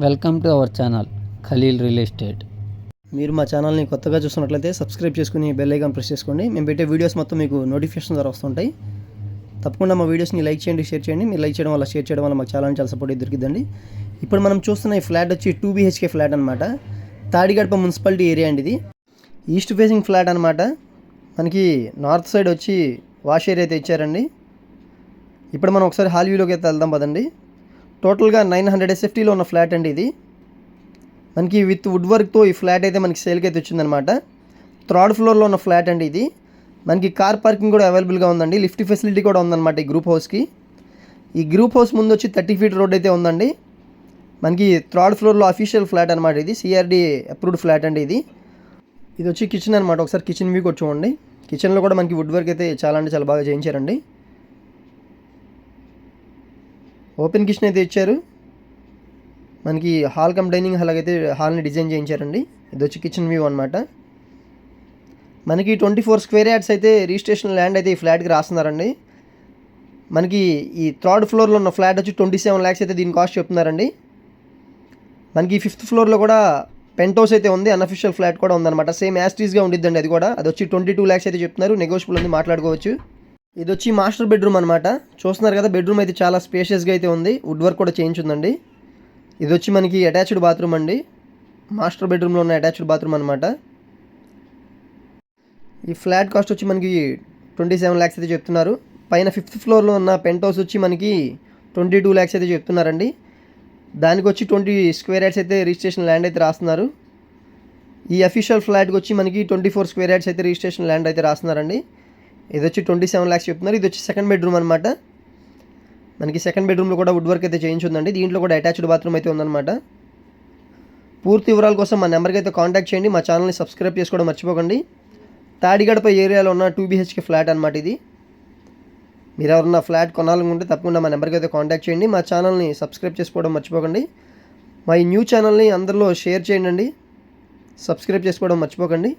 Welcome to our channel Khalil real estate. మీరు మా ఛానల్ని కొత్తగా చూస్తున్నట్లయితే సబ్స్క్రైబ్ చేసుకుని బెల్ ఐకాన్ ప్రెస్ చేసుకోండి. మేము పెట్టే వీడియోస్ మొత్తం మీకు నోటిఫికేషన్ ద్వారా వస్తుంటాయి. తప్పకుండా మా వీడియోస్ని లైక్ చేయండి, షేర్ చేయండి. మీరు లైక్ చేయడం వల్ల, షేర్ చేయడం వల్ల మాకు చాలా సపోర్ట్ దొరికిందండి. ఇప్పుడు మనం చూస్తున్న ఈ ఫ్లాట్ వచ్చి 2 BHK ఫ్లాట్ అనమాట. తాడిగడప మున్సిపాలిటీ ఏరియా అండి. ఇది ఈస్ట్ ఫేసింగ్ ఫ్లాట్ అనమాట. మనకి నార్త్ సైడ్ వచ్చి వాష్ ఏరియా అయితే ఇచ్చారండి. ఇప్పుడు మనం ఒకసారి హాల్ వ్యూలోకి అయితే వెళ్దాం పదండి. టోటల్గా 900 SFTలో ఉన్న ఫ్లాట్ అండి. ఇది మనకి విత్ వుడ్ వర్క్తో ఈ ఫ్లాట్ అయితే మనకి సేల్కి అయితే వచ్చిందనమాట. 3rd ఫ్లోర్లో ఉన్న ఫ్లాట్ అండి. ఇది మనకి కార్ పార్కింగ్ కూడా అవైలబుల్గా ఉందండి. లిఫ్ట్ ఫెసిలిటీ కూడా ఉందన్నమాట ఈ గ్రూప్ హౌస్కి. ఈ గ్రూప్ హౌస్ ముందు వచ్చి 30 feet రోడ్ అయితే ఉందండి. మనకి 3rd ఫ్లోర్లో అఫీషియల్ ఫ్లాట్ అనమాట. ఇది CRD అప్రూవ్డ్ ఫ్లాట్ అండి. ఇది వచ్చి కిచెన్ అనమాట. ఒకసారి కిచెన్ వ్యూ కూడా చూడండి. కిచెన్లో కూడా మనకి వుడ్ వర్క్ అయితే చాలా బాగా చేయించారండి. ఓపెన్ కిచెన్ అయితే ఇచ్చారు. మనకి హాల్ కమ్ డైనింగ్ హాల్ అయితే హాల్ని డిజైన్ చేయించారండి. ఇది వచ్చి కిచెన్ వ్యూ అనమాట. మనకి 24 square yards అయితే రిజిస్ట్రేషన్ ల్యాండ్ అయితే ఈ ఫ్లాట్కి రాస్తున్నారండి. మనకి ఈ 3rd ఫ్లోర్లో ఉన్న ఫ్లాట్ వచ్చి 27 lakhs అయితే దీని కాస్ట్ చెప్తున్నారండి. మనకి 5th ఫ్లోర్లో కూడా పెంట్ హౌస్ అయితే ఉంది. అన్అఫిషియల్ ఫ్లాట్ కూడా ఉందన్నమాట. సేమ్ యాస్టీస్గా ఉండిద్దండి. అది వచ్చి 22 lakhs అయితే చెప్తున్నారు. నెగోషియబుల్ ఉంది, మాట్లాడుకోవచ్చు. ఇది వచ్చి మాస్టర్ బెడ్రూమ్ అనమాట. చూస్తున్నారు కదా, బెడ్రూమ్ అయితే చాలా స్పేషియస్గా అయితే ఉంది. వుడ్ వర్క్ కూడా చేయించుందండి. ఇది వచ్చి మనకి అటాచ్డ్ బాత్రూమ్ అండి. మాస్టర్ బెడ్రూమ్లో ఉన్న అటాచ్డ్ బాత్రూమ్ అనమాట. ఈ ఫ్లాట్ కాస్ట్ వచ్చి మనకి 27 lakhs అయితే చెప్తున్నారు. పైన 5th ఫ్లోర్లో ఉన్న పెంట్ హౌస్ వచ్చి మనకి 22 lakhs అయితే చెప్తున్నారండి. దానికి వచ్చి 20 square yards అయితే రిజిస్ట్రేషన్ ల్యాండ్ అయితే రాస్తున్నారు. ఈ అఫీషియల్ ఫ్లాట్కి వచ్చి మనకి 24 square yards అయితే రిజిస్ట్రేషన్ ల్యాండ్ అయితే రాస్తున్నారండి. ఇది వచ్చి 27 lakhs చెప్తున్నారు. ఇది వచ్చి సెకండ్ బెడ్రూమ్ అనమాట. మనకి సెకండ్ బెడ్రూమ్లో కూడా వుడ్ వర్క్ అయితే చేయించుందండి. దీంట్లో కూడా అటాచ్డ్ బాత్రూమ్ అయితే ఉందన్నమాట. పూర్తి వివరాల కోసం మా నెంబర్కి అయితే కాంటాక్ట్ చేయండి. మా ఛానల్ని సబ్స్క్రైబ్ చేసుకోవడం మర్చిపోకండి. తాడిగడప ఏరియాలో ఉన్న 2 BHK ఫ్లాట్ అనమాట. ఇది మీరు ఎవరన్నా ఫ్లాట్ కొనాలనుకుంటే తప్పకుండా మా నెంబర్కి అయితే కాంటాక్ట్ చేయండి. మా ఛానల్ని సబ్స్క్రైబ్ చేసుకోవడం మర్చిపోకండి. మా ఈ న్యూ ఛానల్ని అందరిలో షేర్ చేయండి. సబ్స్క్రైబ్ చేసుకోవడం మర్చిపోకండి.